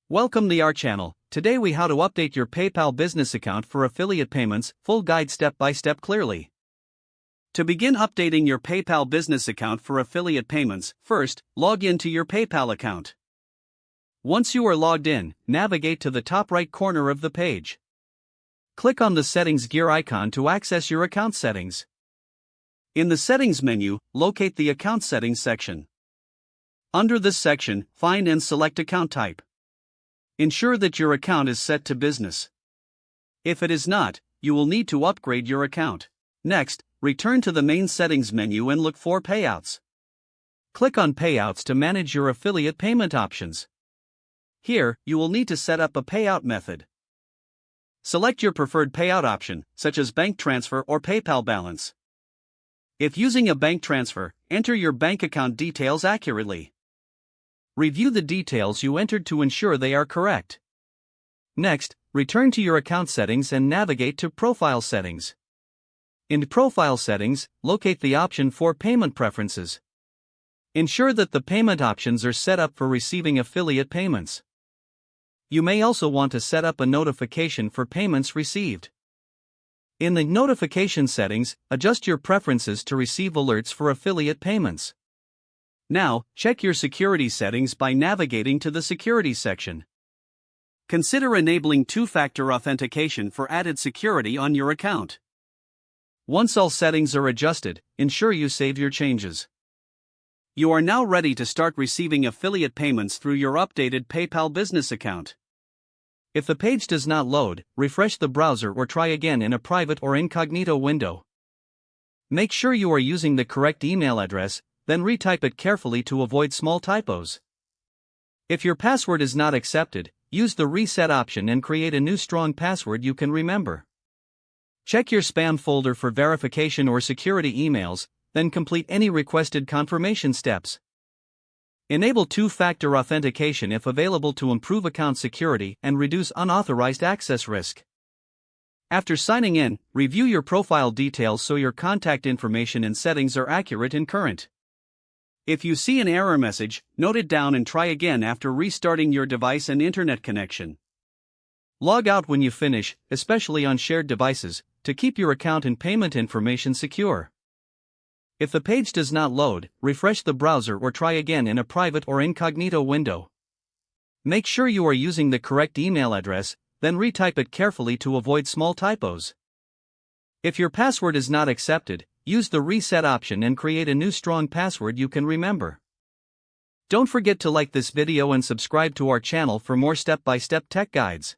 Welcome to our channel. Today we how to update your PayPal business account for affiliate payments, full guide step by step clearly. To begin updating your PayPal business account for affiliate payments, first, log in to your PayPal account. Once you are logged in, navigate to the top right corner of the page. Click on the settings gear icon to access your account settings. In the settings menu, locate the account settings section. Under this section, find and select account type. Ensure that your account is set to business. If it is not, you will need to upgrade your account. Next, return to the main settings menu and look for payouts. Click on payouts to manage your affiliate payment options. Here, you will need to set up a payout method. Select your preferred payout option, such as bank transfer or PayPal balance. If using a bank transfer, enter your bank account details accurately. Review the details you entered to ensure they are correct. Next, return to your account settings and navigate to Profile Settings. In Profile Settings, locate the option for Payment Preferences. Ensure that the payment options are set up for receiving affiliate payments. You may also want to set up a notification for payments received. In the Notification settings, adjust your preferences to receive alerts for affiliate payments. Now, check your security settings by navigating to the Security section. Consider enabling two-factor authentication for added security on your account. Once all settings are adjusted, ensure you save your changes. You are now ready to start receiving affiliate payments through your updated PayPal business account. If the page does not load, refresh the browser or try again in a private or incognito window. Make sure you are using the correct email address, then retype it carefully to avoid small typos. If your password is not accepted, use the reset option and create a new strong password you can remember. Check your spam folder for verification or security emails, then complete any requested confirmation steps. Enable two-factor authentication if available to improve account security and reduce unauthorized access risk. After signing in, review your profile details so your contact information and settings are accurate and current. If you see an error message, note it down and try again after restarting your device and internet connection. Log out when you finish, especially on shared devices, to keep your account and payment information secure. If the page does not load, refresh the browser or try again in a private or incognito window. Make sure you are using the correct email address, then retype it carefully to avoid small typos. If your password is not accepted, use the reset option and create a new strong password you can remember. Don't forget to like this video and subscribe to our channel for more step-by-step tech guides.